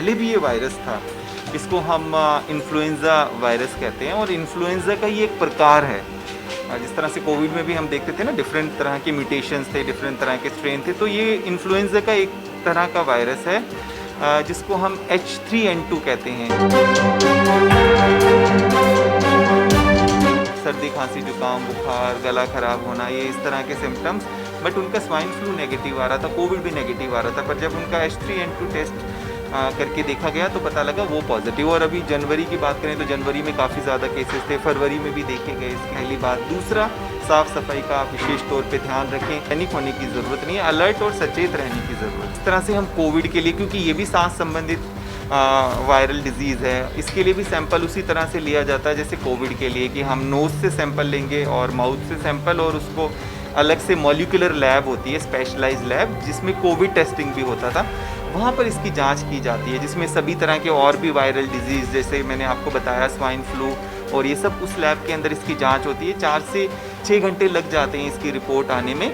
पहले भी ये वायरस था। इसको हम इन्फ्लुएंज़ा वायरस कहते हैं और इन्फ्लुएंज़ा का ये एक प्रकार है। जिस तरह से कोविड में भी हम देखते थे ना, डिफरेंट तरह के म्यूटेशंस थे, डिफरेंट तरह के स्ट्रेन थे, तो ये इन्फ्लुएंज़ा का एक तरह का वायरस है जिसको हम H3N2 कहते हैं। सर्दी, खांसी, जुकाम, बुखार, गला खराब होना, ये इस तरह के सिम्टम्स। बट उनका स्वाइन फ्लू नेगेटिव आ रहा था, कोविड भी नेगेटिव आ रहा था, पर जब उनका H3N2 टेस्ट करके देखा गया तो पता लगा वो पॉजिटिव। और अभी जनवरी की बात करें तो जनवरी में काफ़ी ज़्यादा केसेस थे, फरवरी में भी देखे गए। इसकी पहली बात। दूसरा, साफ़ सफाई का आप विशेष तौर पे ध्यान रखें। पैनिक होने की ज़रूरत नहीं है, अलर्ट और सचेत रहने की ज़रूरत है। इस तरह से हम कोविड के लिए, क्योंकि ये भी सांस संबंधित वायरल डिजीज़ है, इसके लिए भी सैंपल उसी तरह से लिया जाता है जैसे कोविड के लिए, कि हम नोज़ से सैंपल लेंगे और माउथ से सैंपल, और उसको अलग से मॉलिक्यूलर लैब होती है, स्पेशलाइज्ड लैब, जिसमें कोविड टेस्टिंग भी होता था, वहाँ पर इसकी जांच की जाती है, जिसमें सभी तरह के और भी वायरल डिजीज़, जैसे मैंने आपको बताया स्वाइन फ्लू, और ये सब उस लैब के अंदर इसकी जांच होती है। 4 से 6 घंटे लग जाते हैं इसकी रिपोर्ट आने में।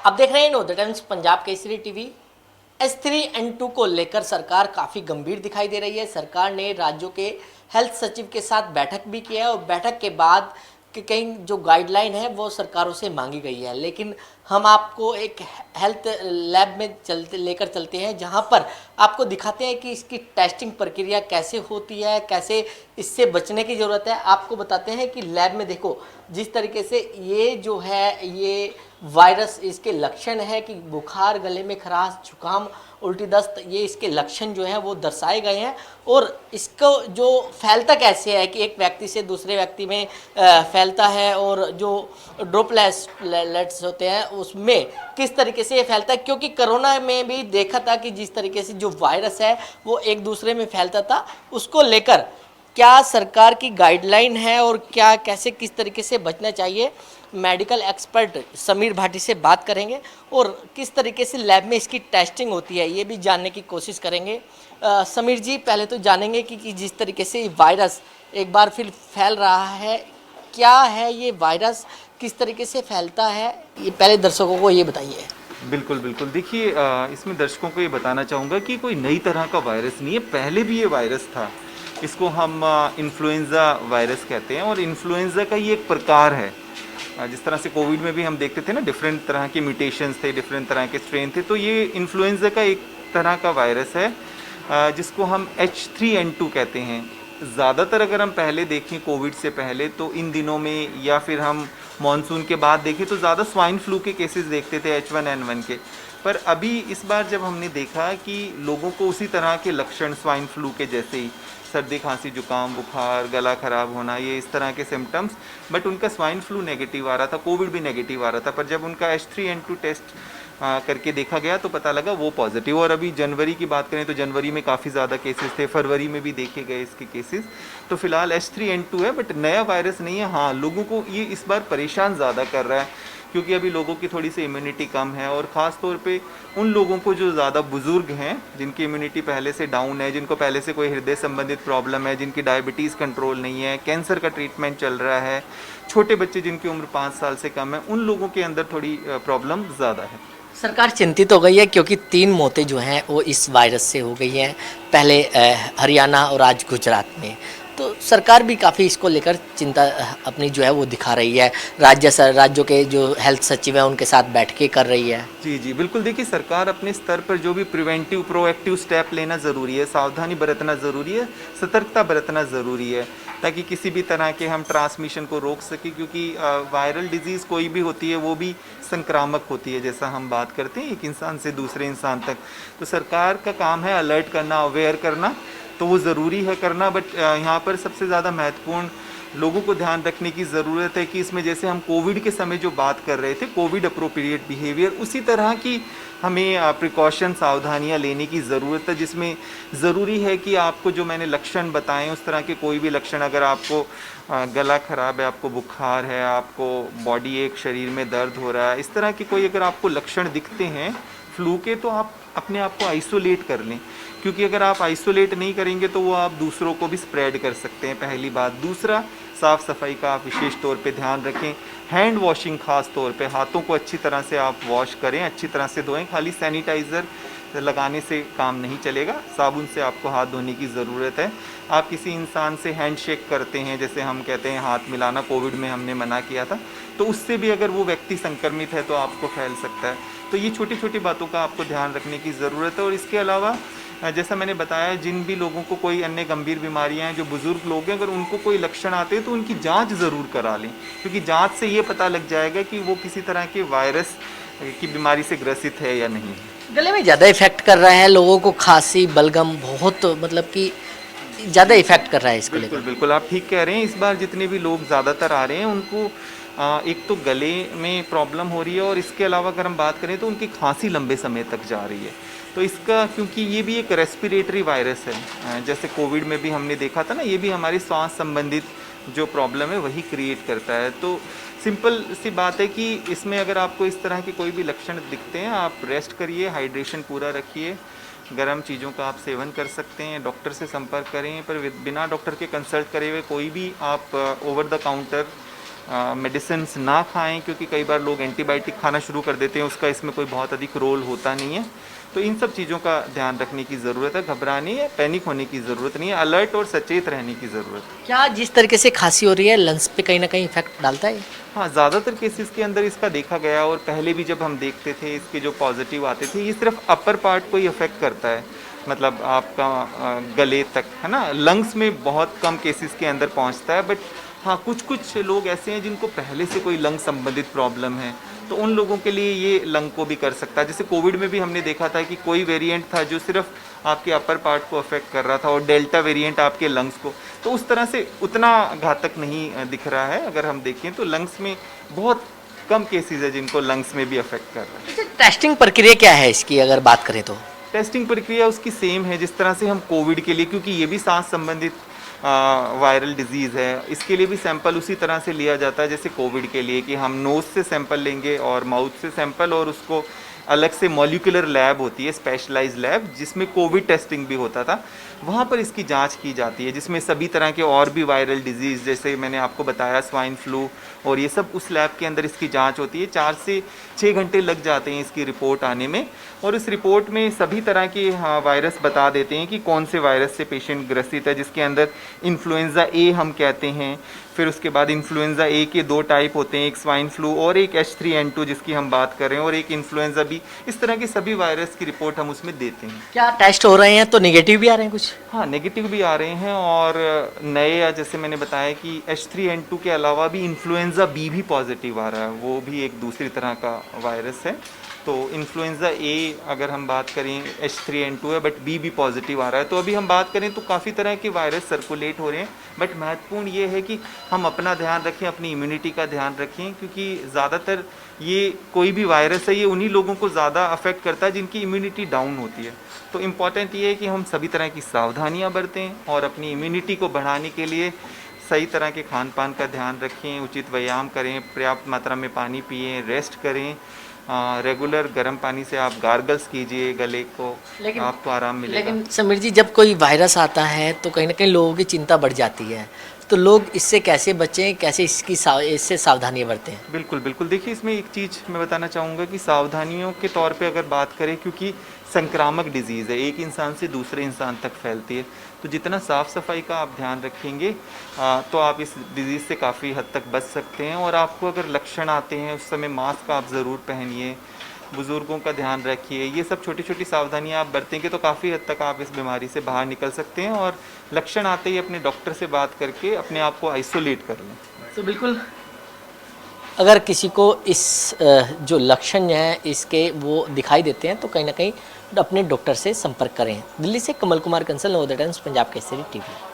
आप देख रहे हैं know the times Punjab Kesari TV. H3N2 को लेकर सरकार काफ़ी गंभीर दिखाई दे रही है। सरकार ने राज्यों के हेल्थ सचिव के साथ बैठक भी किया है और बैठक के बाद कि कई जो गाइडलाइन है वो सरकारों से मांगी गई है, लेकिन हम आपको एक हेल्थ लैब में लेकर चलते हैं जहां पर आपको दिखाते हैं कि इसकी टेस्टिंग प्रक्रिया कैसे होती है, कैसे इससे बचने की ज़रूरत है। आपको बताते हैं कि लैब में देखो जिस तरीके से ये जो है ये वायरस, इसके लक्षण है कि बुखार, गले में खराश, जुकाम, उल्टी दस्त, ये इसके लक्षण जो हैं वो दर्शाए गए हैं। और इसको जो फैलता कैसे है कि एक व्यक्ति से दूसरे व्यक्ति में फैलता है, और जो ड्रॉपलेट्स होते हैं उसमें किस तरीके से ये फैलता है, क्योंकि कोरोना में भी देखा था कि जिस तरीके से जो वायरस है वो एक दूसरे में फैलता था। उसको लेकर क्या सरकार की गाइडलाइन है और क्या कैसे किस तरीके से बचना चाहिए, मेडिकल एक्सपर्ट समीर भाटी से बात करेंगे और किस तरीके से लैब में इसकी टेस्टिंग होती है ये भी जानने की कोशिश करेंगे। समीर जी, पहले तो जानेंगे कि जिस तरीके से ये वायरस एक बार फिर फैल रहा है, क्या है ये वायरस, किस तरीके से फैलता है, ये पहले दर्शकों को ये बताइए। बिल्कुल बिल्कुल, देखिए इसमें दर्शकों को ये बताना चाहूँगा कि कोई नई तरह का वायरस नहीं है, पहले भी ये वायरस था। इसको हम इन्फ्लुएंज़ा वायरस कहते हैं और इन्फ्लुएंज़ा का ये एक प्रकार है। जिस तरह से कोविड में भी हम देखते थे ना, डिफरेंट तरह के म्यूटेशंस थे, डिफरेंट तरह के स्ट्रेन थे, तो ये इन्फ्लुएंज़ा का एक तरह का वायरस है जिसको हम H3N2 कहते हैं। ज़्यादातर अगर हम पहले देखें कोविड से पहले, तो इन दिनों में या फिर हम मानसून के बाद देखें तो ज़्यादा स्वाइन फ्लू के केसेस देखते थे, H1N1 के। पर अभी इस बार जब हमने देखा कि लोगों को उसी तरह के लक्षण स्वाइन फ्लू के जैसे ही, सर्दी, खांसी, जुकाम, बुखार, गला खराब होना, ये इस तरह के सिम्टम्स, बट उनका स्वाइन फ्लू नेगेटिव आ रहा था, कोविड भी नेगेटिव आ रहा था, पर जब उनका H3N2 टेस्ट करके देखा गया तो पता लगा वो पॉजिटिव। और अभी जनवरी की बात करें तो जनवरी में काफ़ी ज़्यादा केसेस थे, फरवरी में भी देखे गए इसके केसेस। तो फिलहाल H3N2 है, बट नया वायरस नहीं है। हाँ, लोगों को ये इस बार परेशान ज़्यादा कर रहा है, क्योंकि अभी लोगों की थोड़ी सी इम्यूनिटी कम है, और ख़ास तौर पे उन लोगों को जो ज़्यादा बुज़ुर्ग हैं, जिनकी इम्यूनिटी पहले से डाउन है, जिनको पहले से कोई हृदय संबंधित प्रॉब्लम है, जिनकी डायबिटीज़ कंट्रोल नहीं है, कैंसर का ट्रीटमेंट चल रहा है, छोटे बच्चे जिनकी उम्र 5 साल से कम है, उन लोगों के अंदर थोड़ी प्रॉब्लम ज़्यादा है। सरकार चिंतित हो गई है क्योंकि 3 मौतें जो हैं वो इस वायरस से हो गई हैं, पहले हरियाणा और आज गुजरात में। तो सरकार भी काफ़ी इसको लेकर चिंता अपनी जो है वो दिखा रही है, राज्यों के जो हेल्थ सचिव हैं उनके साथ बैठकें कर रही है। जी जी बिल्कुल, देखिए सरकार अपने स्तर पर जो भी प्रिवेंटिव प्रोएक्टिव स्टेप लेना ज़रूरी है, सावधानी बरतना ज़रूरी है, सतर्कता बरतना ज़रूरी है, ताकि किसी भी तरह के हम ट्रांसमिशन को रोक सकें। क्योंकि वायरल डिजीज़ कोई भी होती है वो भी संक्रामक होती है, जैसा हम बात करते हैं एक इंसान से दूसरे इंसान तक। तो सरकार का काम है अलर्ट करना, अवेयर करना, तो वो ज़रूरी है करना। बट यहाँ पर सबसे ज़्यादा महत्वपूर्ण लोगों को ध्यान रखने की ज़रूरत है कि इसमें जैसे हम कोविड के समय जो बात कर रहे थे, कोविड अप्रोप्रिएट बिहेवियर, उसी तरह की हमें प्रिकॉशन, सावधानियां लेने की ज़रूरत है, जिसमें ज़रूरी है कि आपको जो मैंने लक्षण बताएं उस तरह के कोई भी लक्षण, अगर आपको गला ख़राब है, आपको बुखार है, आपको बॉडी एक, शरीर में दर्द हो रहा है, इस तरह के कोई अगर आपको लक्षण दिखते हैं फ्लू के, तो आप अपने आप को आइसोलेट कर लें, क्योंकि अगर आप आइसोलेट नहीं करेंगे तो वो आप दूसरों को भी स्प्रेड कर सकते हैं, पहली बात। दूसरा, साफ़ सफाई का आप विशेष तौर पे ध्यान रखें। हैंड वॉशिंग खास तौर पे, हाथों को अच्छी तरह से आप वॉश करें, अच्छी तरह से धोएं। खाली सैनिटाइज़र लगाने से काम नहीं चलेगा, साबुन से आपको हाथ धोने की ज़रूरत है। आप किसी इंसान से हैंडशेक करते हैं, जैसे हम कहते हैं हाथ मिलाना, कोविड में हमने मना किया था, तो उससे भी अगर वो व्यक्ति संक्रमित है तो आपको फैल सकता है। तो ये छोटी छोटी बातों का आपको ध्यान रखने की ज़रूरत है। और इसके अलावा जैसा मैंने बताया, जिन भी लोगों को कोई अन्य गंभीर बीमारियां हैं, जो बुज़ुर्ग लोग हैं, अगर उनको कोई लक्षण आते हैं तो उनकी जांच ज़रूर करा लें, क्योंकि जांच से ये पता लग जाएगा कि वो किसी तरह के वायरस की बीमारी से ग्रसित है या नहीं है। गले में ज़्यादा इफेक्ट कर रहा है लोगों को, खांसी बलगम बहुत मतलब कि ज़्यादा इफेक्ट कर रहा है इसको बिल्कुल लेकर। बिल्कुल, आप ठीक कह रहे हैं। इस बार जितने भी लोग ज़्यादातर आ रहे हैं उनको एक तो गले में प्रॉब्लम हो रही है, और इसके अलावा अगर हम बात करें तो उनकी खांसी लंबे समय तक जा रही है। तो इसका, क्योंकि ये भी एक रेस्पिरेटरी वायरस है, जैसे कोविड में भी हमने देखा था ना, ये भी हमारी सांस संबंधित जो प्रॉब्लम है वही क्रिएट करता है। तो सिंपल सी बात है कि इसमें अगर आपको इस तरह के कोई भी लक्षण दिखते हैं, आप रेस्ट करिए, हाइड्रेशन पूरा रखिए, गर्म चीज़ों का आप सेवन कर सकते हैं, डॉक्टर से संपर्क करें, पर बिना डॉक्टर के कंसल्ट करे हुए कोई भी आप ओवर द काउंटर मेडिसिन ना खाएं, क्योंकि कई बार लोग एंटीबायोटिक खाना शुरू कर देते हैं, उसका इसमें कोई बहुत अधिक रोल होता नहीं है। तो इन सब चीज़ों का ध्यान रखने की ज़रूरत है, घबराने या पैनिक होने की ज़रूरत नहीं है, अलर्ट और सचेत रहने की ज़रूरत है। क्या जिस तरीके से खांसी हो रही है लंग्स पे कहीं ना कहीं इफेक्ट डालता है? हाँ, ज़्यादातर केसेस के अंदर इसका देखा गया, और पहले भी जब हम देखते थे इसके जो पॉजिटिव आते थे, ये सिर्फ अपर पार्ट को ही अफेक्ट करता है, मतलब आपका गले तक, है ना। लंग्स में बहुत कम केसेस के अंदर पहुंचता है। बट हाँ, कुछ कुछ लोग ऐसे हैं जिनको पहले से कोई लंग संबंधित प्रॉब्लम है, तो उन लोगों के लिए ये लंग को भी कर सकता है। जैसे कोविड में भी हमने देखा था कि कोई वेरिएंट था जो सिर्फ आपके अपर पार्ट को अफेक्ट कर रहा था, और डेल्टा वेरिएंट आपके लंग्स को, तो उस तरह से उतना घातक नहीं दिख रहा है। अगर हम देखें तो लंग्स में बहुत कम केसेस है जिनको लंग्स में भी अफेक्ट कर रहा है। टेस्टिंग प्रक्रिया क्या है इसकी अगर बात करें तो? टेस्टिंग प्रक्रिया उसकी सेम है जिस तरह से हम कोविड के लिए, क्योंकि ये भी सांस संबंधित वायरल डिजीज़ है, इसके लिए भी सैंपल उसी तरह से लिया जाता है जैसे कोविड के लिए, कि हम नोज़ से सैंपल लेंगे और माउथ से सैंपल, और उसको अलग से मॉलिक्यूलर लैब होती है, स्पेशलाइज्ड लैब, जिसमें कोविड टेस्टिंग भी होता था, वहाँ पर इसकी जांच की जाती है, जिसमें सभी तरह के और भी वायरल डिजीज़, जैसे मैंने आपको बताया स्वाइन फ्लू, और ये सब उस लैब के अंदर इसकी जांच होती है। 4 से 6 घंटे लग जाते हैं इसकी रिपोर्ट आने में, और इस रिपोर्ट में सभी तरह के वायरस बता देते हैं कि कौन से वायरस से पेशेंट ग्रसित है, जिसके अंदर इन्फ्लुएंजा ए हम कहते हैं। फिर उसके बाद इन्फ्लुएंजा ए के 2 टाइप होते हैं, एक स्वाइन फ्लू और एक H3N2 जिसकी हम बात कर रहे हैं, और एक इन्फ्लुएंजा बी। इस तरह के सभी वायरस की रिपोर्ट हम उसमें देते हैं। क्या टेस्ट हो रहे हैं तो नेगेटिव भी आ रहे हैं कुछ? हाँ, नेगेटिव भी आ रहे हैं, और नए, या जैसे मैंने बताया कि H3N2 के अलावा भी इन्फ्लुएंजा बी भी पॉजिटिव आ रहा है, वो भी एक दूसरी तरह का वायरस है। तो इन्फ्लुएंजा ए अगर हम बात करें H3N2 है, बट बी भी पॉजिटिव आ रहा है। तो अभी हम बात करें तो काफ़ी तरह के वायरस सर्कुलेट हो रहे हैं, बट महत्वपूर्ण ये है कि हम अपना ध्यान रखें, अपनी इम्यूनिटी का ध्यान रखें, क्योंकि ज़्यादातर ये कोई भी वायरस है, ये उन्हीं लोगों को ज़्यादा अफेक्ट करता है जिनकी इम्यूनिटी डाउन होती है। तो इम्पॉर्टेंट ये है कि हम सभी तरह की सावधानियाँ बरतें, और अपनी इम्यूनिटी को बढ़ाने के लिए सही तरह के खान पान का ध्यान रखें, उचित व्यायाम करें, पर्याप्त मात्रा में पानी पिएं, रेस्ट करें, रेगुलर गर्म पानी से आप गार्गल्स कीजिए गले को, आपको आराम मिलेगा। लेकिन समीर जी, जब कोई वायरस आता है तो कहीं ना कहीं लोगों की चिंता बढ़ जाती है, तो लोग इससे कैसे बचें, कैसे इससे सावधानियां बरतें? बिल्कुल बिल्कुल, देखिए इसमें एक चीज़ मैं बताना चाहूँगा कि सावधानियों के तौर पे अगर बात करें, क्योंकि संक्रामक डिजीज़ है, एक इंसान से दूसरे इंसान तक फैलती है, तो जितना साफ़ सफाई का आप ध्यान रखेंगे तो आप इस डिज़ीज़ से काफ़ी हद तक बच सकते हैं। और आपको अगर लक्षण आते हैं उस समय मास्क आप ज़रूर पहनिए, बुज़ुर्गों का ध्यान रखिए, ये सब छोटी छोटी सावधानियाँ आप बरतेंगे तो काफ़ी हद तक आप इस बीमारी से बाहर निकल सकते हैं, और लक्षण आते ही अपने डॉक्टर से बात करके अपने आप को आइसोलेट कर लें। तो बिल्कुल, अगर किसी को इस जो लक्षण हैं इसके वो दिखाई देते हैं तो कहीं ना कहीं अपने डॉक्टर से संपर्क करें। दिल्ली से कमल कुमार कंसल, नवोदय टाइम्स, पंजाब केसरी टीवी।